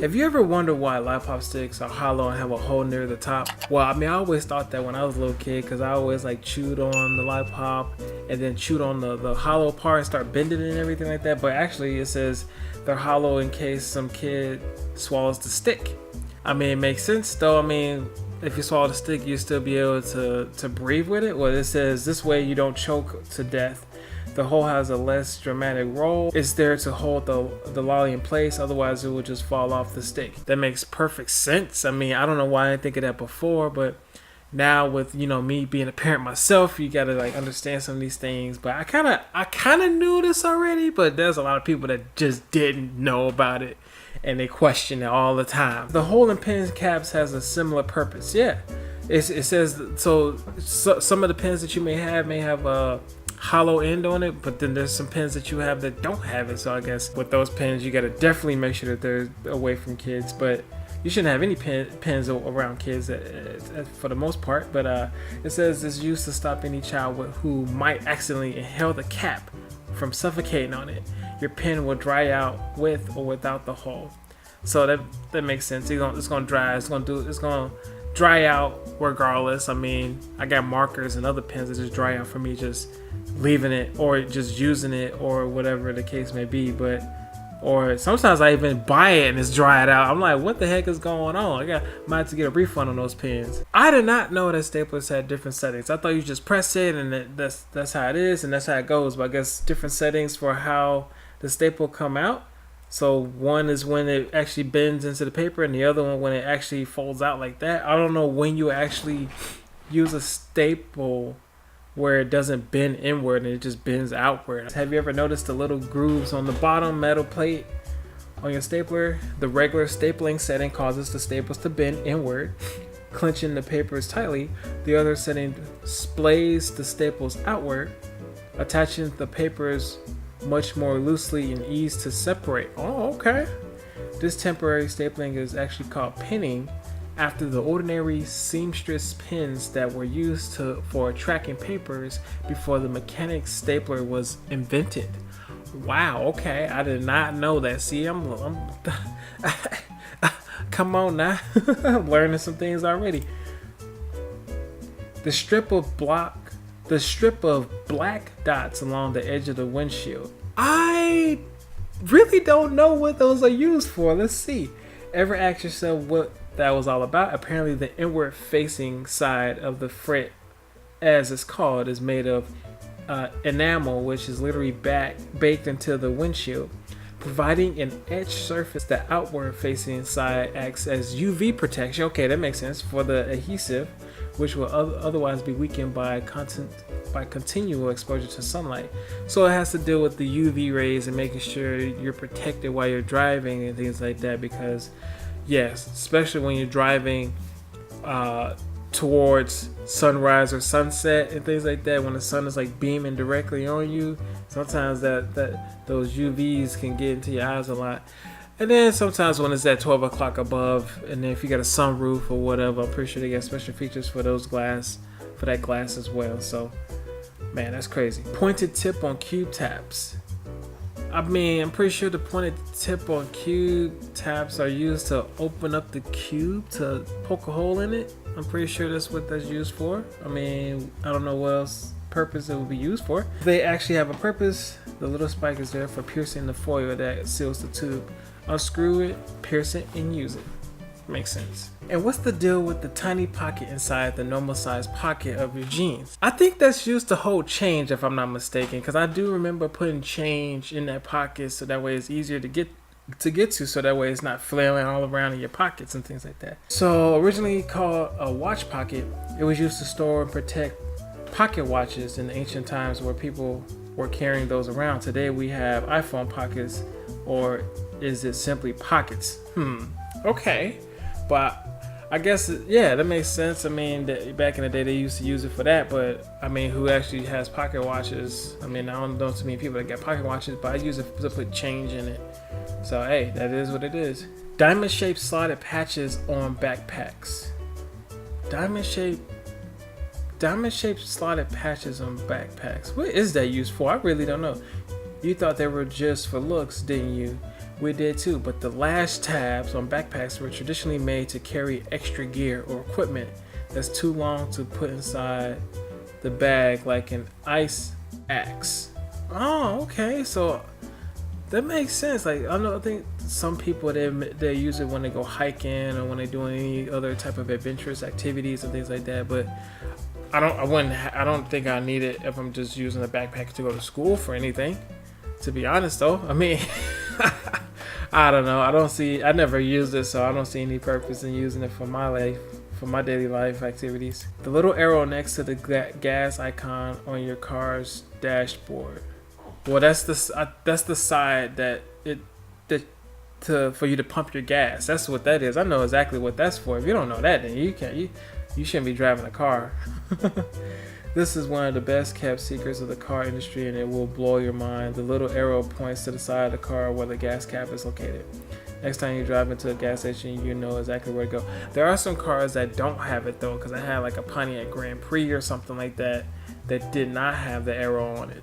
Have you ever wondered why lollipop sticks are hollow and have a hole near the top? Well, I mean, I always thought that when I was a little kid, because I always like chewed on the lollipop and then chewed on the hollow part and start bending it and everything like that. But actually it says they're hollow in case some kid swallows the stick. I mean, it makes sense though. I mean, if you swallow the stick, you'll still be able to breathe with it. Well, it says this way you don't choke to death. The hole has a less dramatic roll. It's there to hold the lolly in place, otherwise it will just fall off the stick. That makes perfect sense. I mean, I don't know why I didn't think of that before, but now with, you know, me being a parent myself, you gotta like understand some of these things. But I kinda knew this already, but there's a lot of people that just didn't know about it and they question it all the time. The hole in pen caps has a similar purpose. Yeah, it says so some of the pens that you may have a hollow end on it, but then there's some pens that you have that don't have it. So I guess with those pens you got to definitely make sure that they're away from kids, but you shouldn't have any pens around kids for the most part. But it says it's used to stop any child who might accidentally inhale the cap from suffocating on it. Your pen will dry out with or without the hole, so that makes sense. It's gonna dry out regardless. I mean, I got markers and other pens that just dry out for me just leaving it or just using it or whatever the case may be. But or sometimes I even buy it and it's dried out. I'm like, what the heck is going on? Might have to get a refund on those pens. I did not know that staplers had different settings. I thought you just press it and that's how it is and that's how it goes. But I guess different settings for how the staple come out. So one is when it actually bends into the paper and the other one when it actually folds out like that. I don't know when you actually use a staple where it doesn't bend inward and it just bends outward. Have you ever noticed the little grooves on the bottom metal plate on your stapler? The regular stapling setting causes the staples to bend inward, clenching the papers tightly. The other setting splays the staples outward, attaching the papers much more loosely and ease to separate. Oh, okay. This temporary stapling is actually called pinning, after the ordinary seamstress pins that were used for tracking papers before the mechanic stapler was invented. Wow, okay, I did not know that. See, I'm come on now. I'm learning some things already. The strip of black dots along the edge of the windshield. I really don't know what those are used for. Let's see. Ever ask yourself what that was all about? Apparently the inward facing side of the fret, as it's called, is made of enamel, which is literally baked into the windshield, providing an etched surface. The outward facing side acts as UV protection. Okay, that makes sense, for the adhesive, which will otherwise be weakened by continual exposure to sunlight. So it has to deal with the UV rays and making sure you're protected while you're driving and things like that, because yes, especially when you're driving towards sunrise or sunset and things like that, when the sun is like beaming directly on you, sometimes that those UVs can get into your eyes a lot. And then sometimes when it's at 12 o'clock above, and then if you got a sunroof or whatever, I'm pretty sure they got special features for that glass as well. So man, that's crazy. Pointed tip on cube taps. I mean, I'm pretty sure the pointed tip on cube taps are used to open up the cube to poke a hole in it. I'm pretty sure that's what that's used for. I mean, I don't know what else purpose it would be used for. They actually have a purpose. The little spike is there for piercing the foil that seals the tube. Unscrew it, pierce it, and use it. Makes sense. And what's the deal with the tiny pocket inside the normal size pocket of your jeans? I think that's used to hold change, if I'm not mistaken, because I do remember putting change in that pocket so that way it's easier to get to, so that way it's not flailing all around in your pockets and things like that. So originally called a watch pocket, it was used to store and protect pocket watches in ancient times where people were carrying those around. Today we have iPhone pockets, or is it simply pockets? Okay. But I guess, yeah, that makes sense. I mean, back in the day, they used to use it for that. But, I mean, who actually has pocket watches? I mean, I don't know too many people that got pocket watches, but I use it to put change in it. So, hey, that is what it is. Diamond-shaped slotted patches on backpacks. Diamond-shaped slotted patches on backpacks. What is that used for? I really don't know. You thought they were just for looks, didn't you? We did too, but the lash tabs on backpacks were traditionally made to carry extra gear or equipment that's too long to put inside the bag, like an ice axe. Oh, okay, so that makes sense. Like I think some people they use it when they go hiking or when they do any other type of adventurous activities and things like that. But I don't think I need it if I'm just using a backpack to go to school for anything. To be honest, though, I mean, I don't know. I never used it, so I don't see any purpose in using it for my life, for my daily life activities. The little arrow next to the gas icon on your car's dashboard. Well, that's the side for you to pump your gas. That's what that is. I know exactly what that's for. If you don't know that, then you shouldn't be driving a car. This is one of the best kept secrets of the car industry, and it will blow your mind. The little arrow points to the side of the car where the gas cap is located. Next time you drive into a gas station, you know exactly where to go. There are some cars that don't have it though, because I had like a Pontiac Grand Prix or something like that did not have the arrow on it.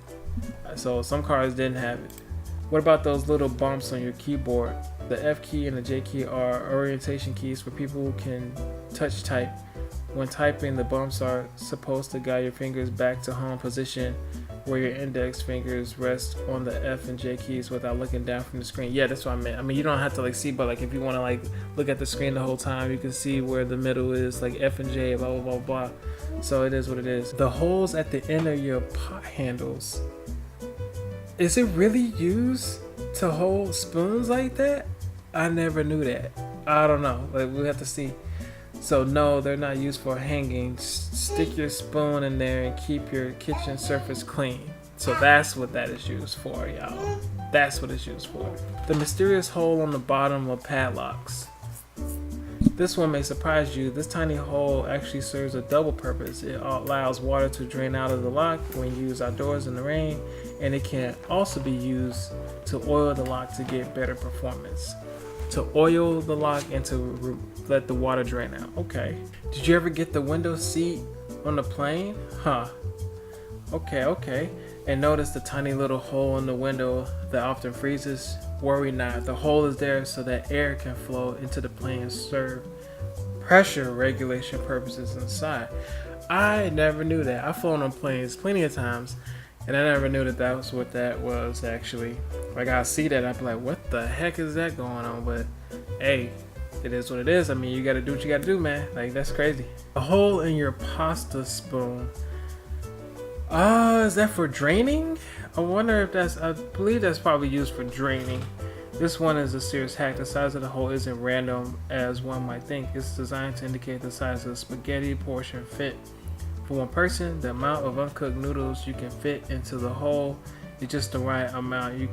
So some cars didn't have it. What about those little bumps on your keyboard? The F key and the J key are orientation keys for people who can touch type. When typing, the bumps are supposed to guide your fingers back to home position where your index fingers rest on the F and J keys without looking down from the screen. Yeah, that's what I meant. I mean, you don't have to like see, but like if you want to like look at the screen the whole time, you can see where the middle is, like F and J, blah, blah, blah, blah. So it is what it is. The holes at the end of your pot handles. Is it really used to hold spoons like that? I never knew that. I don't know. Like we have to see. So no, they're not used for hanging. Stick your spoon in there and keep your kitchen surface clean. So that's what that is used for, y'all. That's what it's used for. The mysterious hole on the bottom of padlocks. This one may surprise you. This tiny hole actually serves a double purpose. It allows water to drain out of the lock when used outdoors in the rain, and it can also be used to oil the lock to get better performance. To oil the lock and to let the water drain out. Okay. Did you ever get the window seat on the plane? Huh. Okay. And notice the tiny little hole in the window that often freezes? Worry not. The hole is there so that air can flow into the plane and serve pressure regulation purposes inside. I never knew that. I've flown on planes plenty of times, and I never knew that was what that was actually. Like I see that, I'd be like, what the heck is that going on? But hey, it is what it is. I mean, you gotta do what you gotta do, man. Like that's crazy. A hole in your pasta spoon. Is that for draining? I wonder if I believe that's probably used for draining. This one is a serious hack. The size of the hole isn't random as one might think. It's designed to indicate the size of the spaghetti portion fit. For one person, the amount of uncooked noodles you can fit into the hole is just the right amount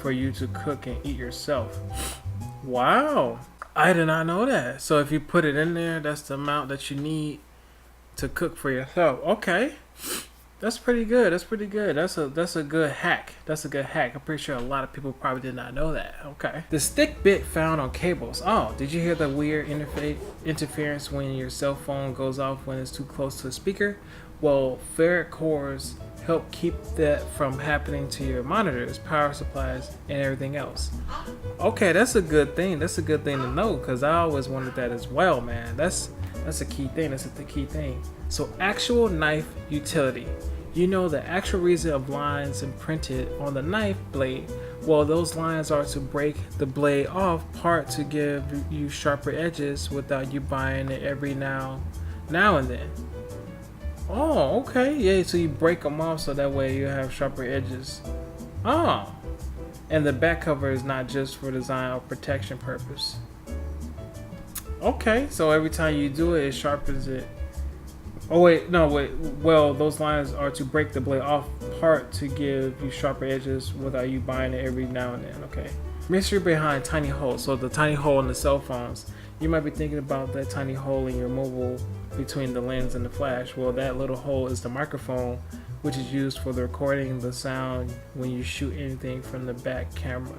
for you to cook and eat yourself. Wow, I did not know that. So if you put it in there, that's the amount that you need to cook for yourself. Okay, that's pretty good. That's a good hack. I'm pretty sure a lot of people probably did not know that. Okay. The stick bit found on cables. Oh, did you hear the weird interference when your cell phone goes off when it's too close to a speaker? Well, ferrite cores help keep that from happening to your monitors, power supplies, and everything else. Okay, that's a good thing. That's a good thing to know, because I always wondered that as well, man. That's a key thing. That's the key thing. So actual knife utility. You know the actual reason of lines imprinted on the knife blade. Well, those lines are to break the blade off part to give you sharper edges without you buying it every now and then. Oh, okay. Yeah, so you break them off so that way you have sharper edges. Oh. And the back cover is not just for design or protection purpose. Okay, so every time you do it, it sharpens it. Oh wait, no wait. Well, those lines are to break the blade off part to give you sharper edges without you buying it every now and then. Okay. Mystery behind tiny holes. So the tiny hole in the cell phones. You might be thinking about that tiny hole in your mobile between the lens and the flash. Well, that little hole is the microphone, which is used for the recording the sound when you shoot anything from the back camera.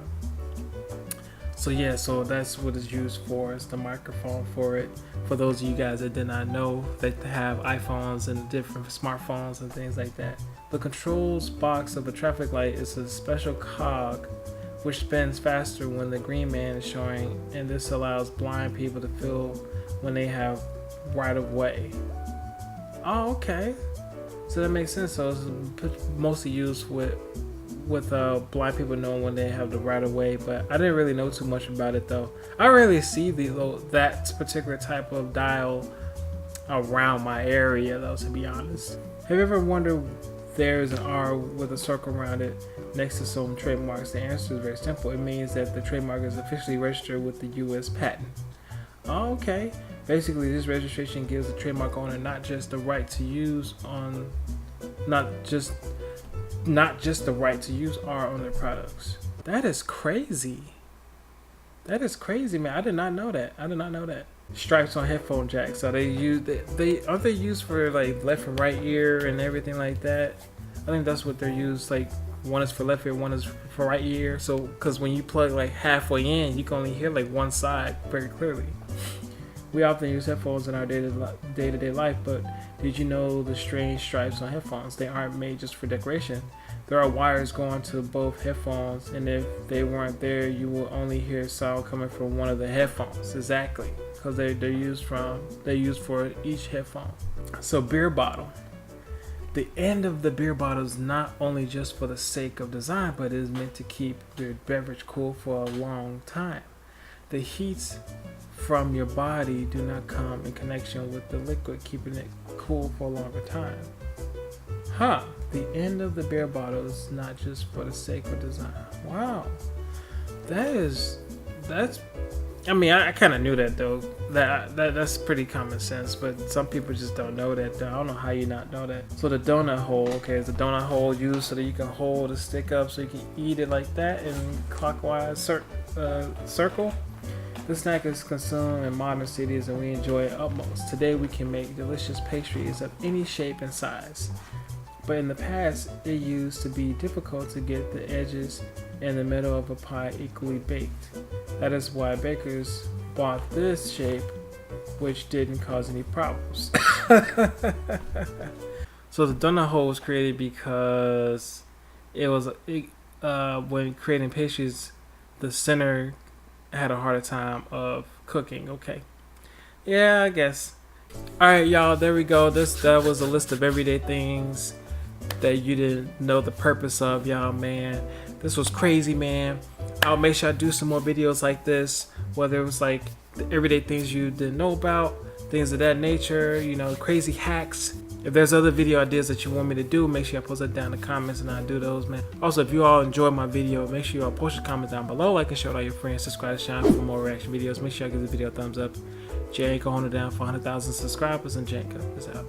So yeah, so that's what it's used for. It's the microphone for it. For those of you guys that did not know, that have iPhones and different smartphones and things like that. The controls box of a traffic light is a special cog which spins faster when the green man is showing, and this allows blind people to feel when they have right of way. Oh, okay. So that makes sense. So it's mostly used with blind people knowing when they have the right of way, but I didn't really know too much about it though. I rarely see that particular type of dial around my area though, to be honest. Have you ever wondered there's an R with a circle around it next to some trademarks? The answer is very simple. It means that the trademark is officially registered with the U.S. patent. Oh, okay. Basically, this registration gives the trademark owner not just the right to use the right to use R on their products. That is crazy. That is crazy, man. I did not know that. Stripes on headphone jacks. So they aren't they used for like left and right ear and everything like that? I think that's what they're used. Like one is for left ear, one is for right ear. So because when you plug like halfway in, you can only hear like one side very clearly. We often use headphones in our day-to-day life, but did you know the strange stripes on headphones? They aren't made just for decoration. There are wires going to both headphones, and if they weren't there, you will only hear sound coming from one of the headphones. Exactly, because they're used for each headphone. So beer bottle. The end of the beer bottle is not only just for the sake of design, but it is meant to keep your beverage cool for a long time. The heats from your body do not come in connection with the liquid, keeping it cool for a longer time. The end of the beer bottle is not just for the sake of design. Wow. I mean, I kind of knew that though. That's pretty common sense, but some people just don't know that though. I don't know how you not know that. So the donut hole, okay, is the donut hole used so that you can hold a stick up so you can eat it like that in clockwise circle? This snack is consumed in modern cities and we enjoy it utmost. Today we can make delicious pastries of any shape and size. But in the past, it used to be difficult to get the edges and the middle of a pie equally baked. That is why bakers bought this shape, which didn't cause any problems. So the donut hole was created because when creating pastries, the center had a harder time of cooking. Okay, yeah, I guess. All right, y'all, there we go. That was a list of everyday things that you didn't know the purpose of, y'all, man. This was crazy, man. I'll make sure I do some more videos like this, whether it was like the everyday things you didn't know about, things of that nature, crazy hacks. If there's other video ideas that you want me to do, make sure you post that down in the comments and I'll do those, man. Also, if you all enjoyed my video, make sure you all post your comments down below, like and share it to all your friends, subscribe to the channel for more reaction videos. Make sure you give this video a thumbs up. Janko, hold it down for 100,000 subscribers, and Janko is out.